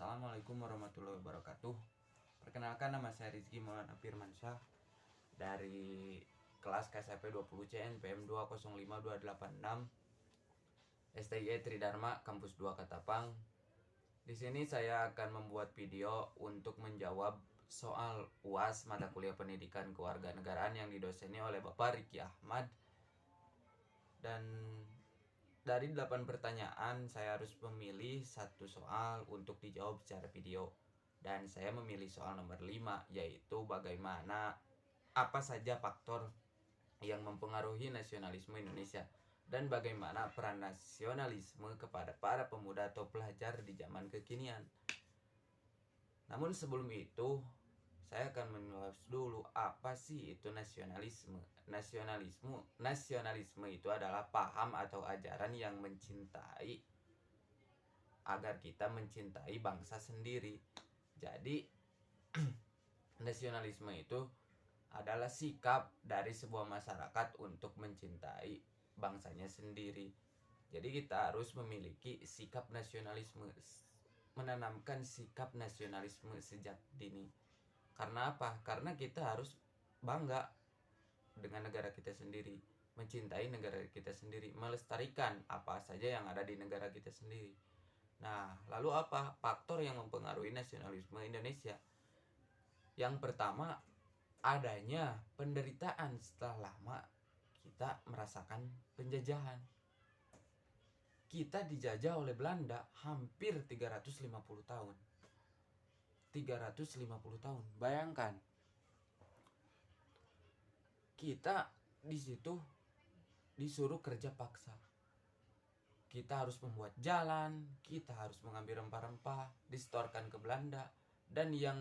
Assalamualaikum warahmatullahi wabarakatuh. Perkenalkan, nama saya Rizky Maulana Firmansyah dari kelas KSP 20C NPM 2055286 STY Tridharma Kampus 2 Katapang. Di sini saya akan membuat video untuk menjawab soal UAS mata kuliah Pendidikan Kewarganegaraan yang didoseni oleh Bapak Riki Ahmad. Dan dari 8 pertanyaan saya harus memilih satu soal untuk dijawab secara video. Dan saya memilih soal nomor 5, yaitu bagaimana apa saja faktor yang mempengaruhi nasionalisme Indonesia dan bagaimana peran nasionalisme kepada para pemuda atau pelajar di zaman kekinian. Namun sebelum itu, saya akan mengulas dulu apa sih itu nasionalisme. Nasionalisme itu adalah paham atau ajaran yang mencintai agar kita mencintai bangsa sendiri. Jadi nasionalisme itu adalah sikap dari sebuah masyarakat untuk mencintai bangsanya sendiri. Jadi kita harus memiliki sikap nasionalisme, menanamkan sikap nasionalisme sejak dini. Karena apa? Karena kita harus bangga dengan negara kita sendiri, mencintai negara kita sendiri, melestarikan apa saja yang ada di negara kita sendiri. Nah, lalu apa faktor yang mempengaruhi nasionalisme Indonesia? Yang pertama, adanya penderitaan setelah lama kita merasakan penjajahan. Kita dijajah oleh Belanda hampir 350 tahun. 350 tahun. Bayangkan. Kita di situ disuruh kerja paksa. Kita harus membuat jalan, kita harus mengambil rempah-rempah, disetorkan ke Belanda, dan yang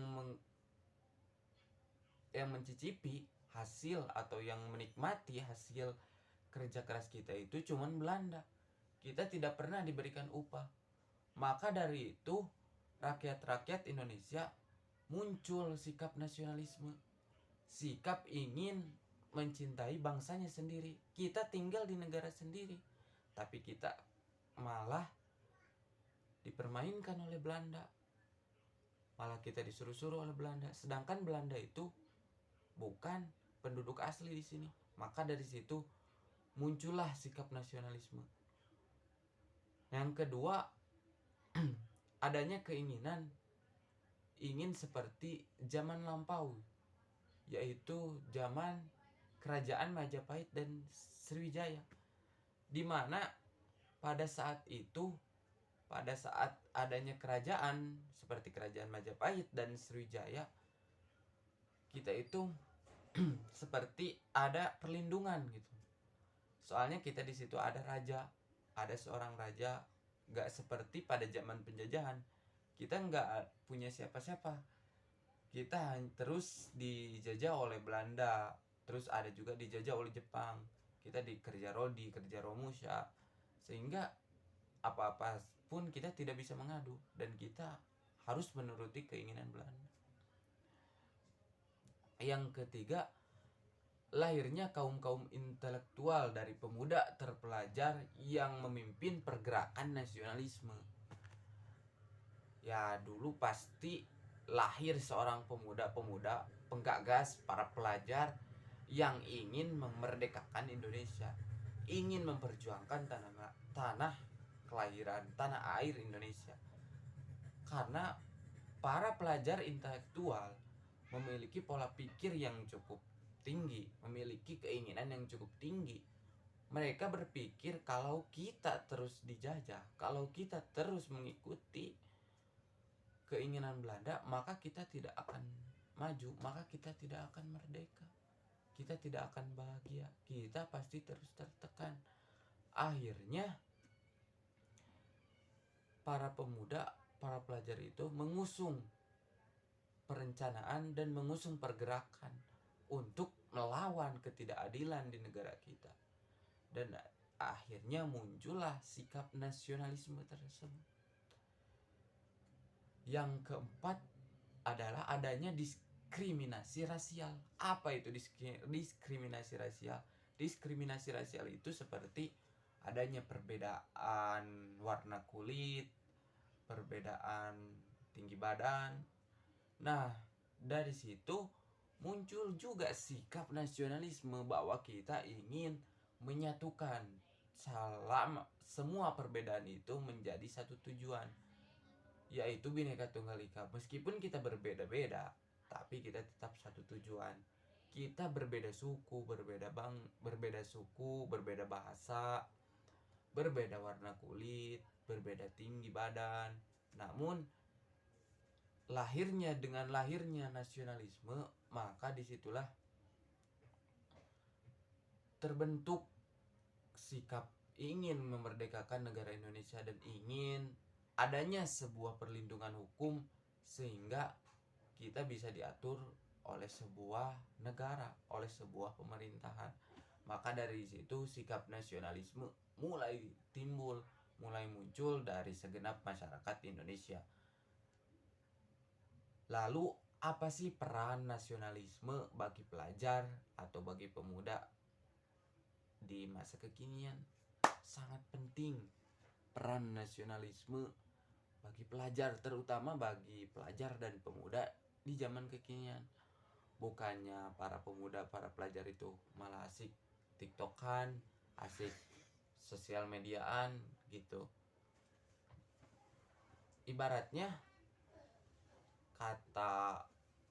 mencicipi hasil atau yang menikmati hasil kerja keras kita itu cuman Belanda. Kita tidak pernah diberikan upah. Maka dari itu rakyat-rakyat Indonesia muncul sikap nasionalisme, sikap ingin mencintai bangsanya sendiri. Kita tinggal di negara sendiri, tapi kita malah dipermainkan oleh Belanda. Malah kita disuruh-suruh oleh Belanda, sedangkan Belanda itu bukan penduduk asli di sini. Maka dari situ muncullah sikap nasionalisme. Yang kedua, adanya keinginan ingin seperti zaman lampau, yaitu zaman kerajaan Majapahit dan Sriwijaya, di mana pada saat itu, pada saat adanya kerajaan seperti kerajaan Majapahit dan Sriwijaya, kita itu seperti ada perlindungan gitu. Soalnya kita di situ ada raja, ada seorang raja, gak seperti pada zaman penjajahan. Kita gak punya siapa-siapa. Kita terus dijajah oleh Belanda, terus ada juga dijajah oleh Jepang. Kita dikerja Rodi, kerja Romusha, sehingga apa-apa pun kita tidak bisa mengadu dan kita harus menuruti keinginan Belanda. Yang ketiga, lahirnya kaum-kaum intelektual dari pemuda terpelajar yang memimpin pergerakan nasionalisme. Ya, dulu pasti lahir seorang pemuda-pemuda penggagas, para pelajar yang ingin memerdekakan Indonesia, ingin memperjuangkan tanah kelahiran, tanah air Indonesia. Karena para pelajar intelektual memiliki pola pikir yang cukup tinggi, memiliki keinginan yang cukup tinggi. Mereka berpikir kalau kita terus dijajah, kalau kita terus mengikuti keinginan Belanda, maka kita tidak akan maju, maka kita tidak akan merdeka, kita tidak akan bahagia, kita pasti terus tertekan. Akhirnya para pemuda, para pelajar itu mengusung perencanaan dan mengusung pergerakan untuk melawan ketidakadilan di negara kita. Dan akhirnya muncullah sikap nasionalisme tersebut. Yang keempat adalah adanya diskriminasi rasial. Apa itu diskriminasi rasial? Diskriminasi rasial itu seperti adanya perbedaan warna kulit, perbedaan tinggi badan. Nah, dari situ muncul juga sikap nasionalisme bahwa kita ingin menyatukan semua perbedaan itu menjadi satu tujuan, yaitu Bhinneka Tunggal Ika. Meskipun kita berbeda-beda, tapi kita tetap satu tujuan. Kita berbeda suku, berbeda suku, berbeda bahasa, berbeda warna kulit, berbeda tinggi badan. Namun dengan lahirnya nasionalisme, maka disitulah terbentuk sikap ingin memerdekakan negara Indonesia dan ingin adanya sebuah perlindungan hukum sehingga kita bisa diatur oleh sebuah negara, oleh sebuah pemerintahan. Maka dari situ sikap nasionalisme mulai muncul dari segenap masyarakat Indonesia. Lalu apa sih peran nasionalisme bagi pelajar atau bagi pemuda di masa kekinian? Sangat penting peran nasionalisme bagi pelajar, terutama bagi pelajar dan pemuda di zaman kekinian. Bukannya para pemuda, para pelajar itu malah asik tiktokan, asik sosial mediaan gitu. Ibaratnya kata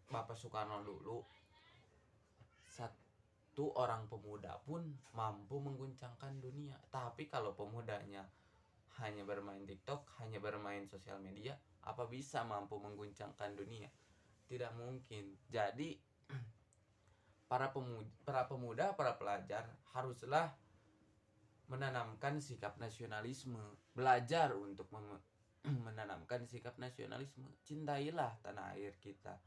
Bapak Soekarno dulu, satu orang pemuda pun mampu mengguncangkan dunia. Tapi kalau pemudanya hanya bermain TikTok, hanya bermain sosial media, apa bisa mampu mengguncangkan dunia? Tidak mungkin. Jadi para pemuda, para pelajar haruslah menanamkan sikap nasionalisme, belajar untuk menanamkan sikap nasionalisme. Cintailah tanah air kita,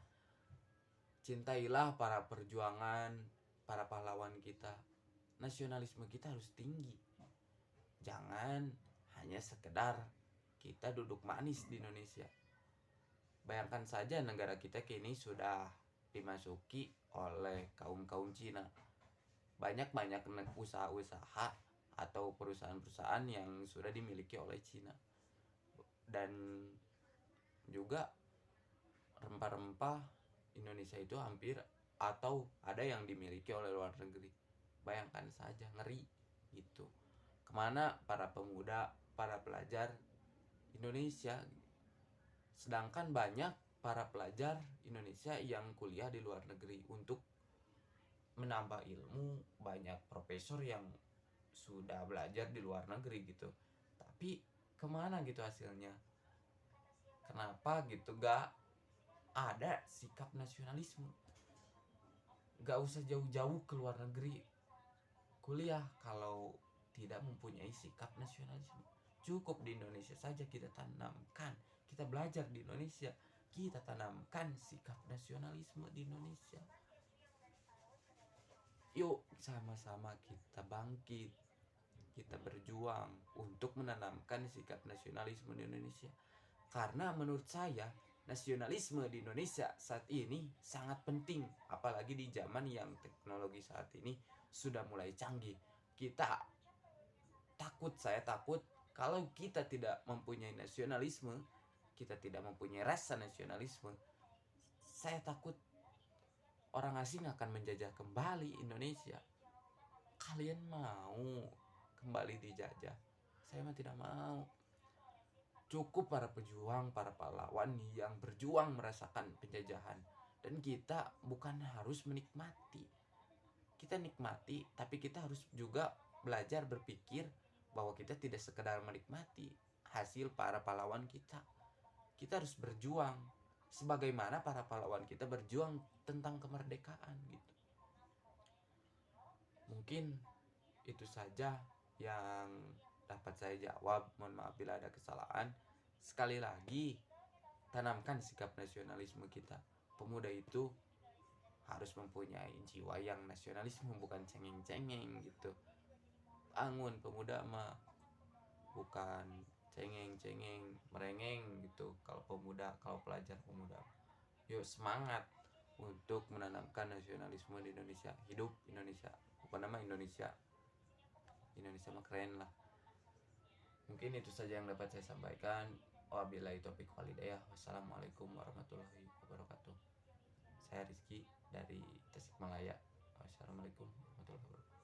cintailah para perjuangan, para pahlawan kita. Nasionalisme kita harus tinggi. Jangan hanya sekedar kita duduk manis di Indonesia. Bayangkan saja negara kita kini sudah dimasuki oleh kaum Cina. Banyak usaha-usaha atau perusahaan-perusahaan yang sudah dimiliki oleh Cina. Dan juga rempah-rempah Indonesia itu hampir atau ada yang dimiliki oleh luar negeri. Bayangkan saja, ngeri gitu. Kemana para pemuda, para pelajar Indonesia? Sedangkan banyak para pelajar Indonesia yang kuliah di luar negeri untuk menambah ilmu. Banyak profesor yang sudah belajar di luar negeri gitu, tapi kemana gitu hasilnya? Kenapa gitu gak ada sikap nasionalisme? Gak usah jauh-jauh ke luar negeri kuliah kalau tidak mempunyai sikap nasionalisme. Cukup di Indonesia saja kita tanamkan, kita belajar di Indonesia, kita tanamkan sikap nasionalisme di Indonesia. Yuk sama-sama kita bangkit, kita berjuang untuk menanamkan sikap nasionalisme di Indonesia. Karena menurut saya nasionalisme di Indonesia saat ini sangat penting, apalagi di zaman yang teknologi saat ini sudah mulai canggih. Saya takut kalau kita tidak mempunyai nasionalisme, kita tidak mempunyai rasa nasionalisme, saya takut orang asing akan menjajah kembali Indonesia. Kalian mau kembali dijajah? Saya mah tidak mau. Cukup para pejuang, para pahlawan yang berjuang merasakan penjajahan. Dan kita bukan harus menikmati. Kita nikmati, tapi kita harus juga belajar berpikir bahwa kita tidak sekedar menikmati hasil para pahlawan kita. Kita harus berjuang sebagaimana para pahlawan kita berjuang tentang kemerdekaan gitu. Mungkin itu saja yang dapat saya jawab. Mohon maaf bila ada kesalahan. Sekali lagi, tanamkan sikap nasionalisme kita. Pemuda itu harus mempunyai jiwa yang nasionalisme, bukan cengeng-cengeng gitu. Bangun pemuda mah, bukan cengeng-cengeng, merengeng gitu. Kalau pelajar pemuda, yuk semangat untuk menanamkan nasionalisme di Indonesia. Hidup Indonesia, bukan nama Indonesia mah keren lah. Mungkin itu saja yang dapat saya sampaikan. Wabillahi taufiq walhidayah. Wassalamualaikum warahmatullahi wabarakatuh. Saya Rizky dari Tasikmalaya. Wassalamualaikum warahmatullahi wabarakatuh.